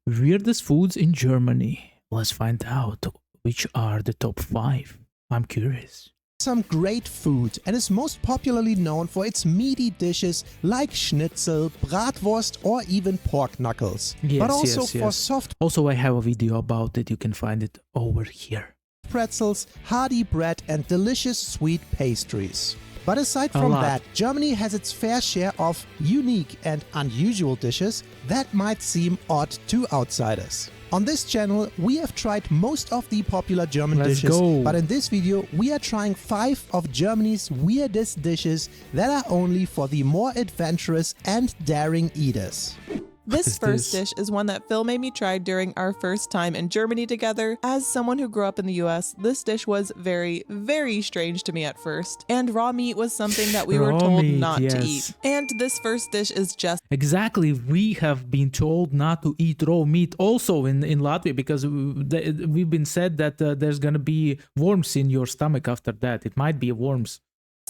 Weirdest foods in Germany. Let's find out which are the top 5. I'm curious. Some great food and is most popularly known for its meaty dishes like schnitzel, bratwurst or even pork knuckles. Yes, but also yes, for yes. soft Also, I have a video about it. You can find it over here. pretzels, hearty bread and delicious sweet pastries. But aside A from lot. that, Germany has its fair share of unique and unusual dishes that might seem odd to outsiders. On this channel, we have tried most of the popular German Let's dishes, go. but in this video, we are trying 5 of Germany's weirdest dishes that are only for the more adventurous and daring eaters. This is first this? dish is one that Phil made me try during our first time in Germany together. As someone who grew up in the US, this dish was very, very strange to me at first. And raw meat was something that we were Raw told meat, not to yes. eat. And this first dish is just Exactly, we have been told not to eat raw meat also in Latvia because we've been said that there's gonna be worms in your stomach after that. It might be worms.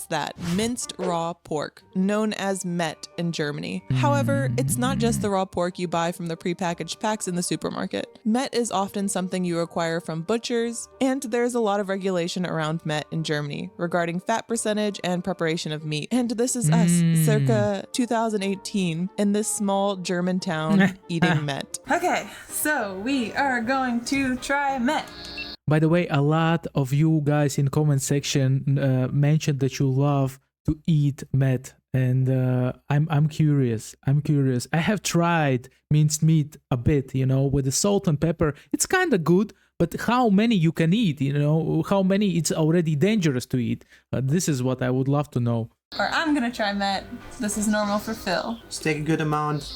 that minced raw pork, known as Mett in Germany. However, it's not just the raw pork you buy from the prepackaged packs in the supermarket. Mett is often something you acquire from butchers, and there's a lot of regulation around Mett in Germany regarding fat percentage and preparation of meat. And this is us, circa 2018, in this small German town eating Mett. Okay, so we are going to try Mett. By the way, a lot of you guys in comment section mentioned that you love to eat Mett, and I'm curious. I have tried minced meat a bit, with the salt and pepper. It's kind of good, but how many you can eat? How many it's already dangerous to eat? This is what I would love to know. Or I'm gonna try Mett. This is normal for Phil. Just take a good amount,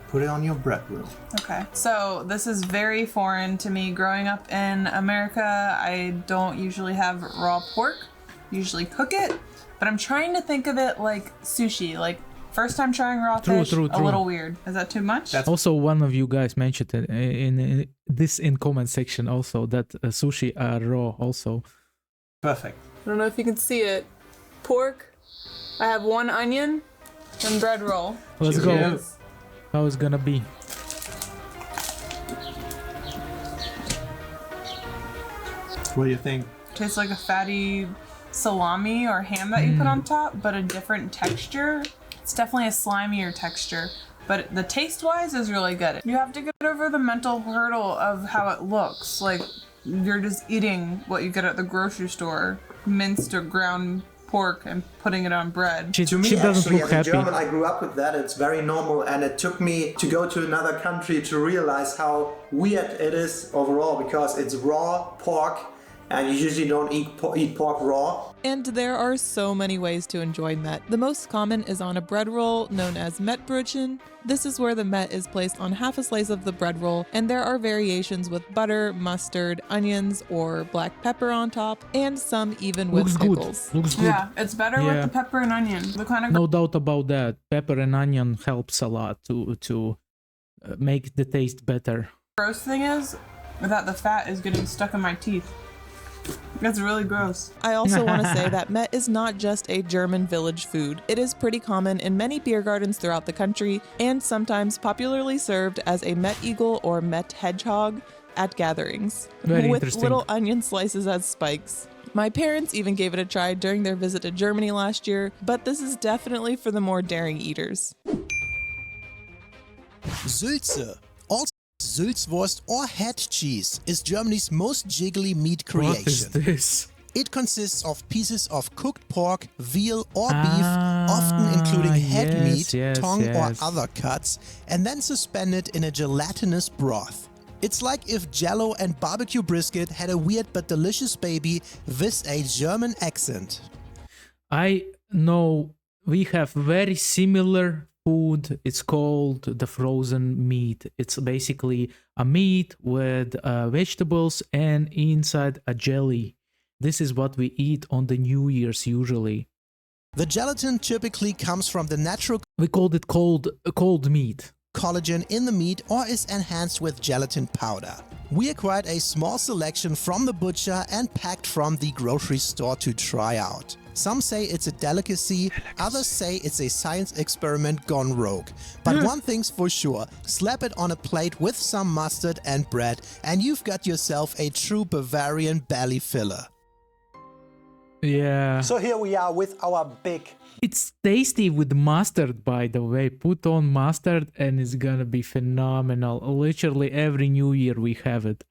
put it on your bread roll. Okay, so this is very foreign to me. Growing up in America, I don't usually have raw pork, usually cook it, but I'm trying to think of it like sushi, like first time trying raw fish, a little weird. Is that too much? Also, one of you guys mentioned it in comment section also that sushi are raw also. Perfect. I don't know if you can see it. Pork, I have 1 onion, and bread roll. Let's go. Cheers. How it's gonna be? What do you think? Tastes like a fatty salami or ham that you put on top, but a different texture. It's definitely a slimier texture, but the taste-wise is really good. You have to get over the mental hurdle of how it looks. Like, you're just eating what you get at the grocery store, minced or ground pork, and putting it on bread. To me, she doesn't actually, look as a happy. German, I grew up with that. It's very normal, and it took me to go to another country to realize how weird it is overall, because it's raw pork, and you usually don't eat pork raw. And there are so many ways to enjoy Mett. The most common is on a bread roll known as Mettbrötchen. This is where the Mett is placed on half a slice of the bread roll, and there are variations with butter, mustard, onions, or black pepper on top, and some even with Looks pickles. good. Looks good. Yeah, it's better with Yeah. the pepper and onion. The kind of No doubt about that. Pepper and onion helps a lot to make the taste better. gross thing is that the fat is getting stuck in my teeth. That's really gross. I also want to say that Mett is not just a German village food. It is pretty common in many beer gardens throughout the country, and sometimes popularly served as a Mett eagle or Mett hedgehog at gatherings, Very with interesting. little onion slices as spikes. My parents even gave it a try during their visit to Germany last year, but this is definitely for the more daring eaters. Sülze, also Sülzwurst or head cheese, is Germany's most jiggly meat creation. What is this? It consists of pieces of cooked pork, veal or beef, often including head yes, meat, tongue yes. or other cuts, and then suspended in a gelatinous broth. It's like if Jell-O and barbecue brisket had a weird but delicious baby with a German accent. I know we have very similar food. It's called the frozen meat. It's basically a meat with vegetables and inside a jelly. This is what we eat on the New Year's usually. The gelatin typically comes from the natural We called it cold meat. collagen in the meat or is enhanced with gelatin powder. We acquired a small selection from the butcher and packed from the grocery store to try out. Some say it's a delicacy, others say it's a science experiment gone rogue. But one thing's for sure, slap it on a plate with some mustard and bread and you've got yourself a true Bavarian belly filler. Yeah. So here we are with our big. It's tasty with mustard, by the way. Put on mustard and it's gonna be phenomenal. Literally every New Year we have it.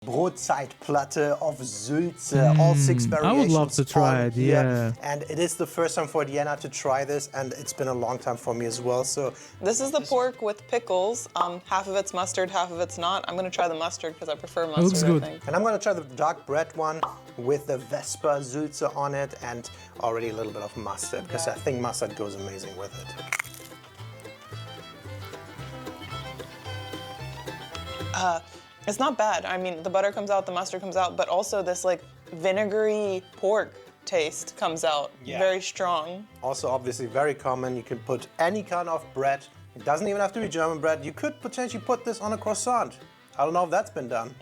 Brotzeitplatte of Sülze, all 6 variations. I would love to try it, here. yeah. And it is the first time for Diana to try this, and it's been a long time for me as well. So This is the pork with pickles. Half of it's mustard, half of it's not. I'm gonna try the mustard because I prefer mustard. looks good. I think. And I'm gonna try the dark bread one with the Vespa Sülze on it and already a little bit of mustard, because I think mustard goes amazing with it. It's not bad. I mean, the butter comes out, the mustard comes out, but also this like vinegary pork taste comes out. Yeah. Very strong. Also obviously very common. You can put any kind of bread. It doesn't even have to be German bread. You could potentially put this on a croissant. I don't know if that's been done.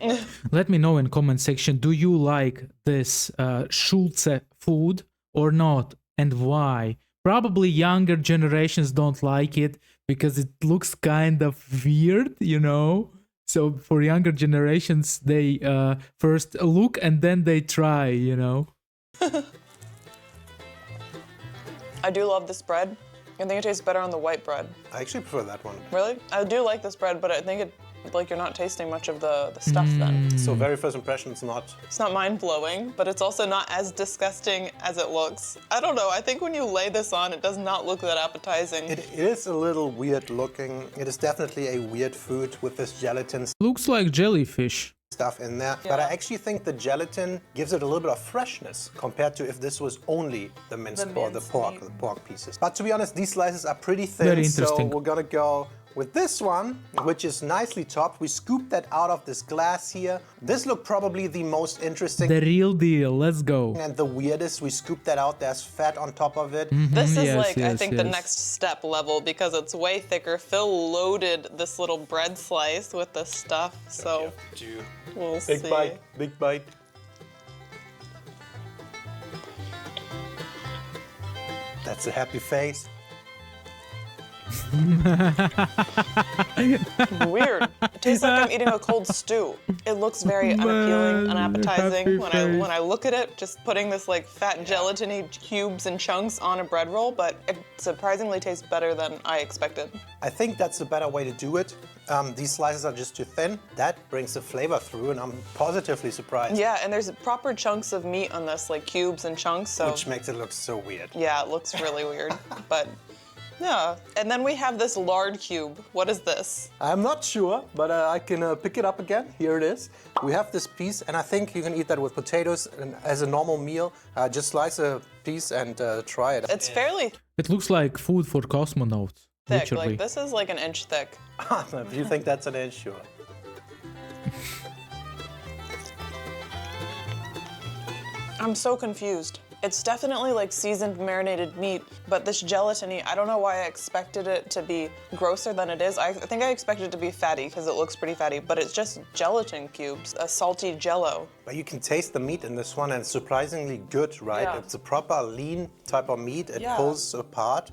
Let me know in comment section, do you like this Sülze food or not, and why? Probably younger generations don't like it because it looks kind of weird, you know? So for younger generations, they first look and then they try, you know? I do love this bread. I think it tastes better on the white bread. I actually prefer that one. Really? I do like this bread, but I think it like you're not tasting much of the stuff then. So very first impression, it's not. It's not mind-blowing, but it's also not as disgusting as it looks. I don't know, I think when you lay this on, it does not look that appetizing. It is a little weird looking. It is definitely a weird food with this gelatin Looks like jellyfish. stuff in there. But I actually think the gelatin gives it a little bit of freshness compared to if this was only the minced or the pork pieces. But to be honest, these slices are pretty thin. Very so interesting. we're gonna go with this one, which is nicely topped. We scooped that out of this glass here. This looked probably the most interesting. The real deal, let's go. And the weirdest, we scooped that out. There's fat on top of it. This is Yes, like, I yes, think, the yes. next step level because it's way thicker. Phil loaded this little bread slice with the stuff, so we'll see. Big bite. That's a happy face. Weird. It tastes like I'm eating a cold stew. It looks very unappealing, Man, unappetizing happy when I look at it. Just putting this like fat gelatiny cubes and chunks on a bread roll, but it surprisingly tastes better than I expected. I think that's the better way to do it. These slices are just too thin. That brings the flavor through, and I'm positively surprised. Yeah, and there's proper chunks of meat on this, like cubes and chunks. So Which makes it look so weird. yeah, it looks really weird, but. Yeah, and then we have this lard cube. What is this? I'm not sure, but I can pick it up again. Here it is. We have this piece, and I think you can eat that with potatoes and as a normal meal. Just slice a piece and try it. It's fairly It looks like food for cosmonauts, thick. literally. Like this is like an inch thick. If you think that's an inch, sure. I'm so confused. It's definitely like seasoned marinated meat, but this gelatiny, I don't know why I expected it to be grosser than it is. I think I expected it to be fatty because it looks pretty fatty, but it's just gelatin cubes, a salty jello. But you can taste the meat in this one, and it's surprisingly good, right? Yeah. It's a proper lean type of meat. It Yeah. pulls apart.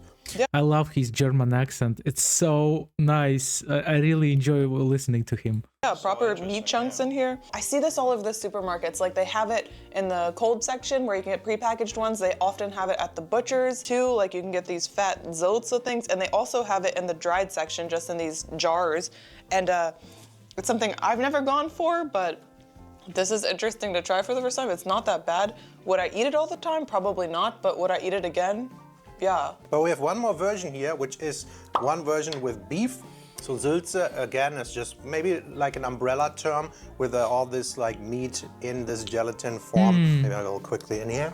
I love his German accent. It's so nice. I really enjoy listening to him. Yeah, proper meat chunks in here. I see this all over the supermarkets. Like they have it in the cold section where you can get prepackaged ones. They often have it at the butchers too. Like you can get these fat Sülze things, and they also have it in the dried section, just in these jars. And it's something I've never gone for, but this is interesting to try for the first time. It's not that bad. Would I eat it all the time? Probably not, but would I eat it again? Yeah. But we have one more version here, which is one version with beef. So Sülze, again, is just maybe like an umbrella term with all this like meat in this gelatin form. Maybe I'll go quickly in here.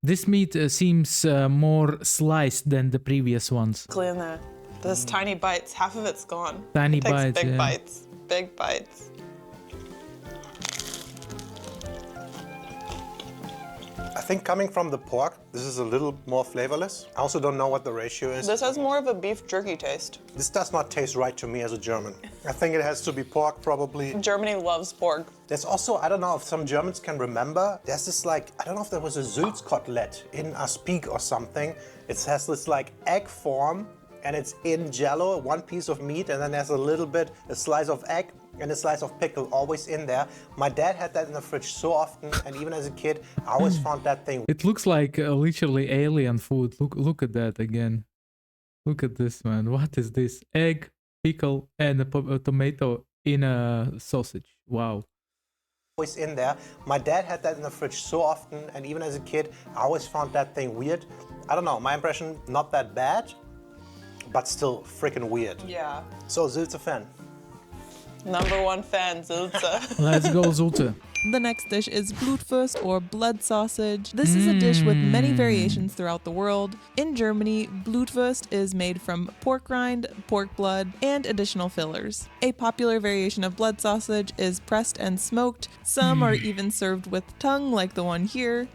This meat seems more sliced than the previous ones. Clean there. This tiny bites, half of it's gone. Tiny It takes bites, big yeah. bites, big bites. I think coming from the pork, this is a little more flavorless. I also don't know what the ratio is. This has more of a beef jerky taste. This does not taste right to me as a German. I think it has to be pork, probably. Germany loves pork. There's also, I don't know if some Germans can remember, there's this like, I don't know if there was a Sülze kotelett in Aspik or something. It has this like egg form and it's in jello, one piece of meat, and then there's a little bit, a slice of egg and a slice of pickle always in there. My dad had that in the fridge so often, and even as a kkid, I always found that thing. It looks like literally alien food. Look at that again. Look at this, man. What is this? Egg, pickle, and a tomato in a sausage. Wow. Always in there. My dad had that in the fridge so often, and even as a kid, I always found that thing weird. I don't know, my impression, not that bad, but still freaking weird. Yeah. So, Sülze fan. Number one fan, Sülze. Let's go, Sülze. The next dish is Blutwurst or blood sausage. This is a dish with many variations throughout the world. In Germany, Blutwurst is made from pork rind, pork blood, and additional fillers. A popular variation of blood sausage is pressed and smoked. Some are even served with tongue like the one here.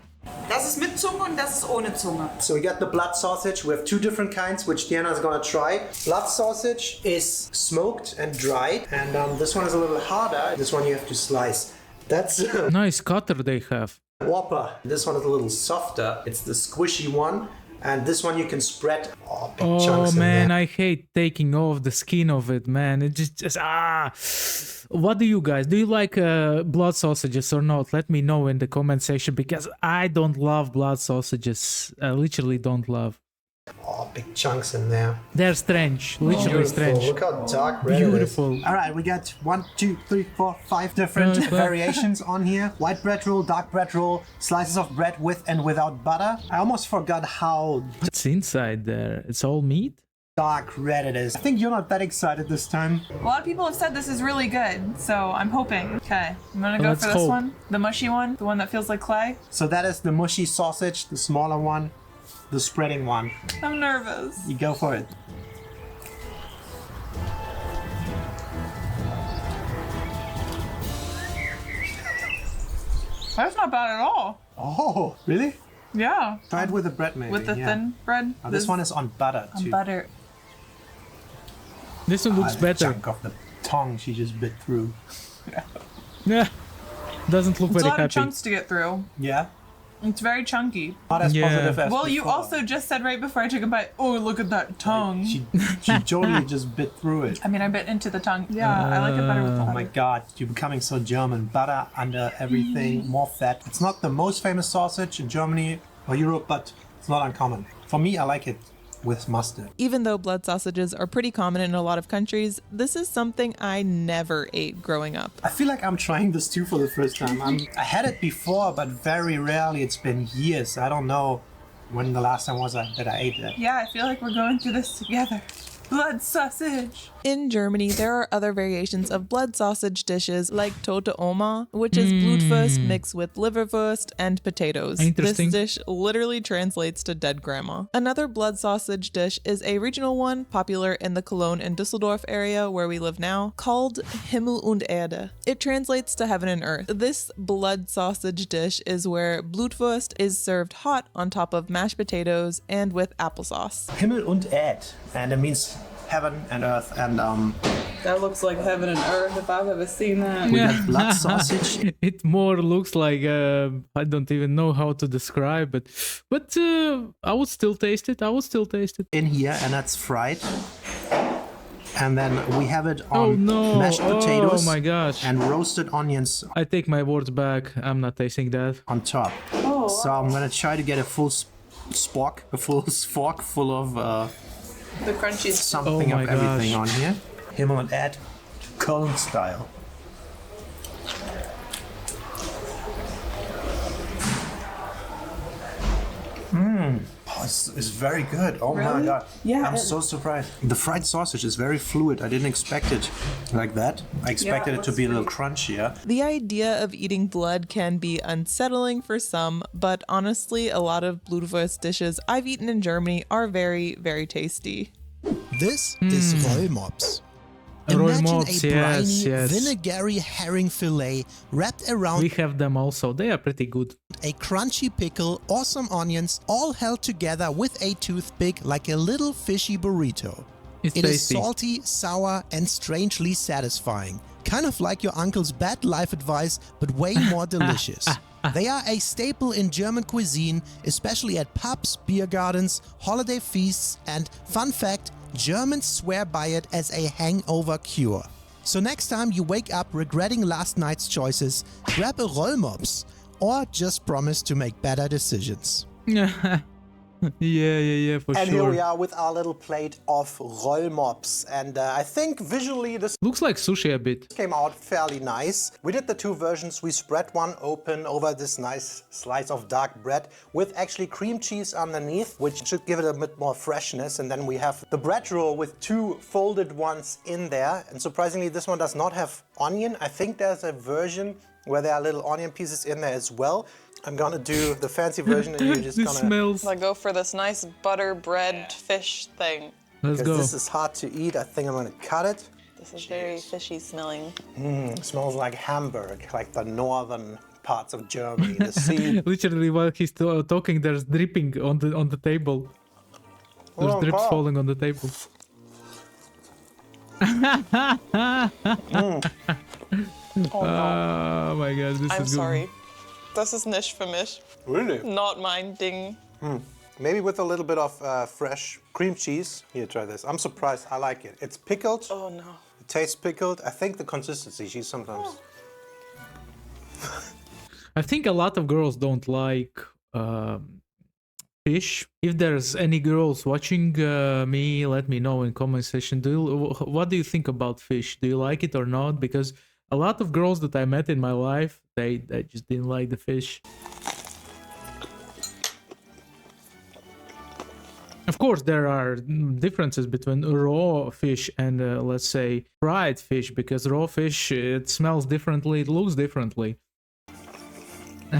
Das ist mit Zunge und das ist ohne Zunge. So we got the blood sausage. We have two different kinds, which Diana is gonna try. Blood sausage is smoked and dried, and this one is a little harder. This one you have to slice. That's Nice cutter they have. Whopper. This one is a little softer. It's the squishy one, and this one you can spread. Oh, big chunks Oh in man, there. I hate taking off the skin of it, man. It just ah. What do you guys? Do you like blood sausages or not? Let me know in the comment section, because I don't love blood sausages. I literally don't love. Oh, big chunks in there. They're strange, literally Beautiful. strange. Look how dark red it is. Beautiful. All right, we got 1, 2, 3, 4, 5 different Nice, well. variations on here. White bread roll, dark bread roll, slices of bread with and without butter. I almost forgot how What's inside there? It's all meat? dark red it is. I think you're not that excited this time. A lot of people have said this is really good, so I'm hoping. Okay, I'm gonna go Let's for this hope. one. The mushy one, the one that feels like clay. So that is the mushy sausage, the smaller one, the spreading one. I'm nervous. You go for it. That's not bad at all. Oh, really? Yeah. Try it with the bread maybe. With the yeah. thin bread. Oh, this one is on butter too. butter. This one looks The better. chunk of the tongue she just bit through. Yeah. Doesn't look It's a very lot of happy. chunks to get through. Yeah? It's very chunky. Not as Yeah. positive as Well, you before. also just said right before I took a bite, oh, look at that tongue. She totally just bit through it. I mean, I bit into the tongue. Yeah, I like it better with the Oh butter. my god, you're becoming so German. Butter under everything, more fat. It's not the most famous sausage in Germany or Europe, but it's not uncommon. For me, I like it with mustard. Even though blood sausages are pretty common in a lot of countries, this is something I never ate growing up. I feel like I'm trying this too for the first time. I had it before, but very rarely. It's been years. I don't know when the last time was that I ate that. Yeah, I feel like we're going through this together. Blood sausage. In Germany, there are other variations of blood sausage dishes like Tote Oma, which is Blutwurst mixed with liverwurst and potatoes. Interesting. This dish literally translates to dead grandma. Another blood sausage dish is a regional one popular in the Cologne and Düsseldorf area where we live now, called Himmel und Erde. It translates to heaven and earth. This blood sausage dish is where Blutwurst is served hot on top of mashed potatoes and with applesauce. Himmel und Erd, and it means heaven and earth, and That looks like heaven and earth if I've ever seen that. we got blood sausage. It more looks like I don't even know how to describe it, but I would still taste it. In here, and that's fried. And then we have it on Oh no! mashed potatoes Oh my gosh! and roasted onions I take my words back. I'm not tasting that. on top. So I'm gonna try to get a full fork full of The crunchy. something Oh my of everything gosh. on here. Himmel und Erd, Cologne style. Oh, it's very good. Oh my Really? god. Yeah, I'm so surprised. The fried sausage is very fluid. I didn't expect it like that. I expected it to looks be a little great. crunchier. The idea of eating blood can be unsettling for some, but honestly, a lot of Blutwurst dishes I've eaten in Germany are very, very tasty. This is Rollmops. Imagine Rollmops, a briny, yes. vinegary herring fillet wrapped around We have them also. They are pretty good. a crunchy pickle or some onions, all held together with a toothpick like a little fishy burrito. It's It is tasty. salty, sour, and strangely satisfying. Kind of like your uncle's bad life advice, but way more delicious. They are a staple in German cuisine, especially at pubs, beer gardens, holiday feasts, and, fun fact, Germans swear by it as a hangover cure. So next time you wake up regretting last night's choices, grab a Rollmops, or just promise to make better decisions. Yeah, for And sure. here we are with our little plate of Rollmops. And I think visually this Looks like sushi a bit. came out fairly nice. We did the two versions. We spread one open over this nice slice of dark bread with actually cream cheese underneath, which should give it a bit more freshness. And then we have the bread roll with two folded ones in there. And surprisingly, this one does not have onion. I think there's a version where there are little onion pieces in there as well. I'm gonna do the fancy version and you're just This gonna... smells. I go for this nice butter bread fish thing. Let's Because go. this is hard to eat, I think I'm gonna cut it. This is very fishy smelling. It smells like Hamburg, like the northern parts of Germany, the sea. Literally, while he's talking, there's dripping on the table. There's Oh, drips God. falling on the table. Oh no. Oh my god, this I'm is good. sorry. Das ist nicht für mich. Really? Not mein Ding. Maybe with a little bit of fresh cream cheese. Here, try this. I'm surprised, I like it. It's pickled, Oh no. it tastes pickled. I think the consistency, she's sometimes... I think a lot of girls don't like fish. If there's any girls watching me, let me know in comment section. What do you think about fish? Do you like it or not? Because a lot of girls that I met in my life, they just didn't like the fish. Of course, there are differences between raw fish and, let's say, fried fish, because raw fish, it smells differently, it looks differently. You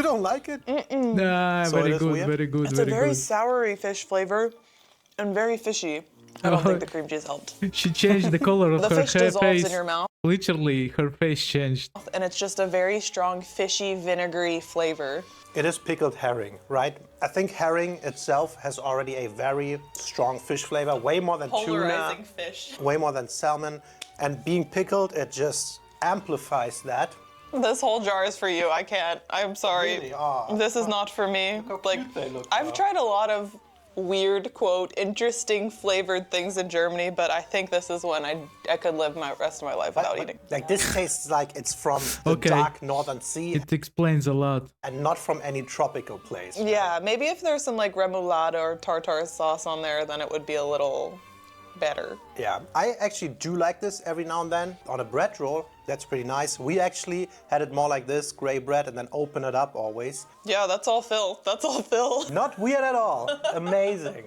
don't like it? Ah, So it very is good, weird? very good, It's a very very good. soury fish flavor and very fishy. I don't think the cream cheese helped. She changed the color of The her fish dissolves face. in your mouth, Literally, her face changed. and it's just a very strong fishy, vinegary flavor. It is pickled herring, right? I think herring itself has already a very strong fish flavor, way more than Polarizing tuna, fish. way more than salmon. And being pickled, it just amplifies that. This whole jar is for you. I can't. I'm sorry. Really? Aw. This is not for me. how Like, cute they look, I've though. tried a lot of weird, quote, interesting flavored things in Germany, but I think this is one I could live my rest of my life without eating. Like this tastes like it's from the Okay. dark northern sea It explains a lot. and not from any tropical place. Yeah, maybe if there's some like remoulade or tartare sauce on there, then it would be a little better. Yeah, I actually do like this every now and then. On a bread roll, that's pretty nice. We actually had it more like this, gray bread, and then open it up always. Yeah, that's all Phil. That's all Phil. Not weird at all. Amazing.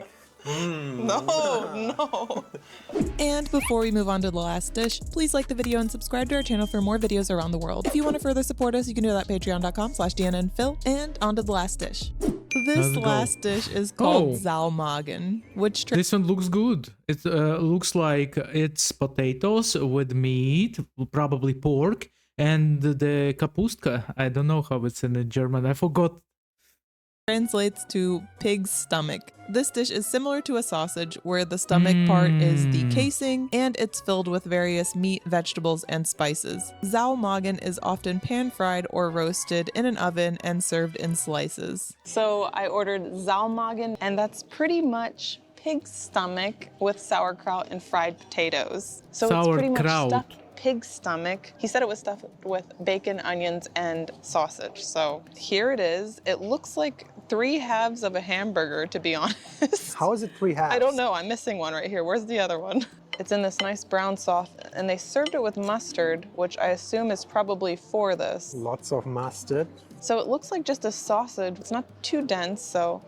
No. And before we move on to the last dish, please like the video and subscribe to our channel for more videos around the world. If you want to further support us, you can do that at patreon.com/DNNPhil. And on to the last dish. This Let's go. last dish is called Oh. Saumagen, which This one looks good. It looks like it's potatoes with meat, probably pork, and the kapustka. I don't know how it's in German. I forgot. translates to pig's stomach. This dish is similar to a sausage, where the stomach part is the casing and it's filled with various meat, vegetables, and spices. Saumagen is often pan-fried or roasted in an oven and served in slices. So I ordered Saumagen, and that's pretty much pig's stomach with sauerkraut and fried potatoes. So it's pretty much Sauerkraut. stuffed pig's stomach. He said it was stuffed with bacon, onions, and sausage. So here it is. It looks like 3 halves of a hamburger, to be honest. How is it 3 halves? I don't know. I'm missing one right here. Where's the other one? It's in this nice brown sauce, and they served it with mustard, which I assume is probably for this. Lots of mustard. So it looks like just a sausage. It's not too dense, so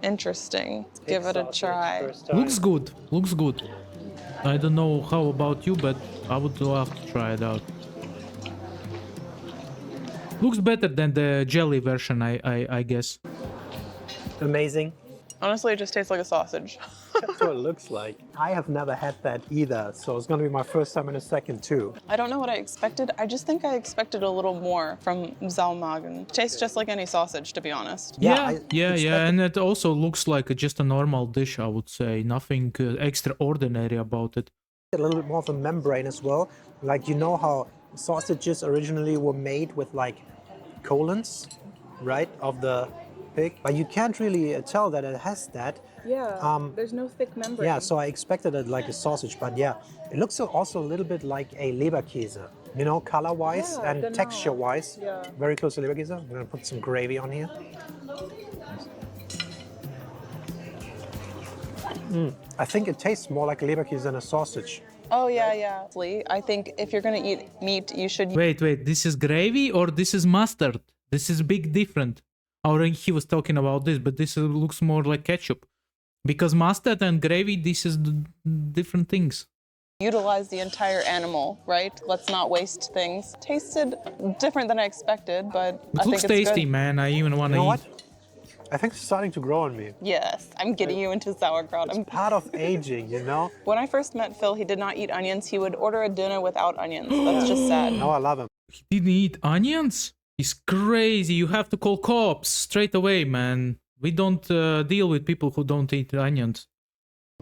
interesting. Let's give it a try. Looks good. Looks good. I don't know how about you, but I would love to try it out. Looks better than the jelly version, I guess. Amazing. Honestly, it just tastes like a sausage. That's what it looks like. I have never had that either, so it's gonna be my first time in a second too. I don't know what I expected. I just think I expected a little more from Saumagen. Tastes just like any sausage, to be honest. Yeah, and it also looks like just a normal dish, I would say. Nothing extraordinary about it. A little bit more of a membrane as well. Like, you know how sausages originally were made with like colons, right, of the pig? But you can't really tell that it has that. Yeah, there's no thick membrane. Yeah, so I expected it like a sausage, but yeah, it looks also a little bit like a Leberkäse, you know, color-wise and texture-wise. Yeah. Very close to Leberkäse. I'm gonna put some gravy on here. I think it tastes more like a Leberkäse than a sausage. Oh, yeah. I think if you're gonna eat meat, you should... Wait, this is gravy or this is mustard? This is big different. Already he was talking about this, but this looks more like ketchup. Because mustard and gravy, this is different things. Utilize the entire animal, right? Let's not waste things. Tasted different than I expected, but It I looks think it's tasty, good. man. I even want to You know eat. what? I think it's starting to grow on me. Yes, I'm getting you into sauerkraut. Part of aging, you know? When I first met Phil, he did not eat onions. He would order a dinner without onions. That's just sad. Now I love him. He didn't eat onions? He's crazy. You have to call cops straight away, man. We don't deal with people who don't eat onions.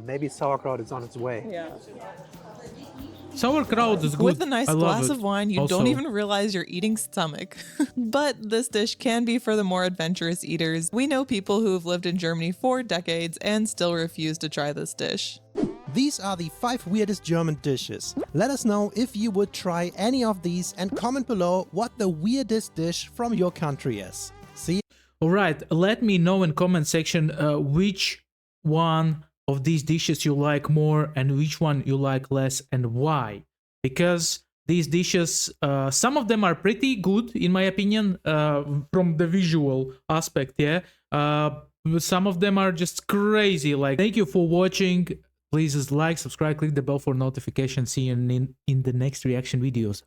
Maybe sauerkraut is on its way. Yeah. Sauerkraut is good. With a nice I love glass it. of wine, you Also, don't even realize you're eating stomach. But this dish can be for the more adventurous eaters. We know people who have lived in Germany for decades and still refuse to try this dish. These are the 5 weirdest German dishes. Let us know if you would try any of these and comment below what the weirdest dish from your country is. See you. Alright, let me know in comment section which one of these dishes you like more and which one you like less and why. Because these dishes, some of them are pretty good in my opinion, from the visual aspect, yeah. Some of them are just crazy. Like, thank you for watching. Please like, subscribe, click the bell for notifications. See you in the next reaction videos.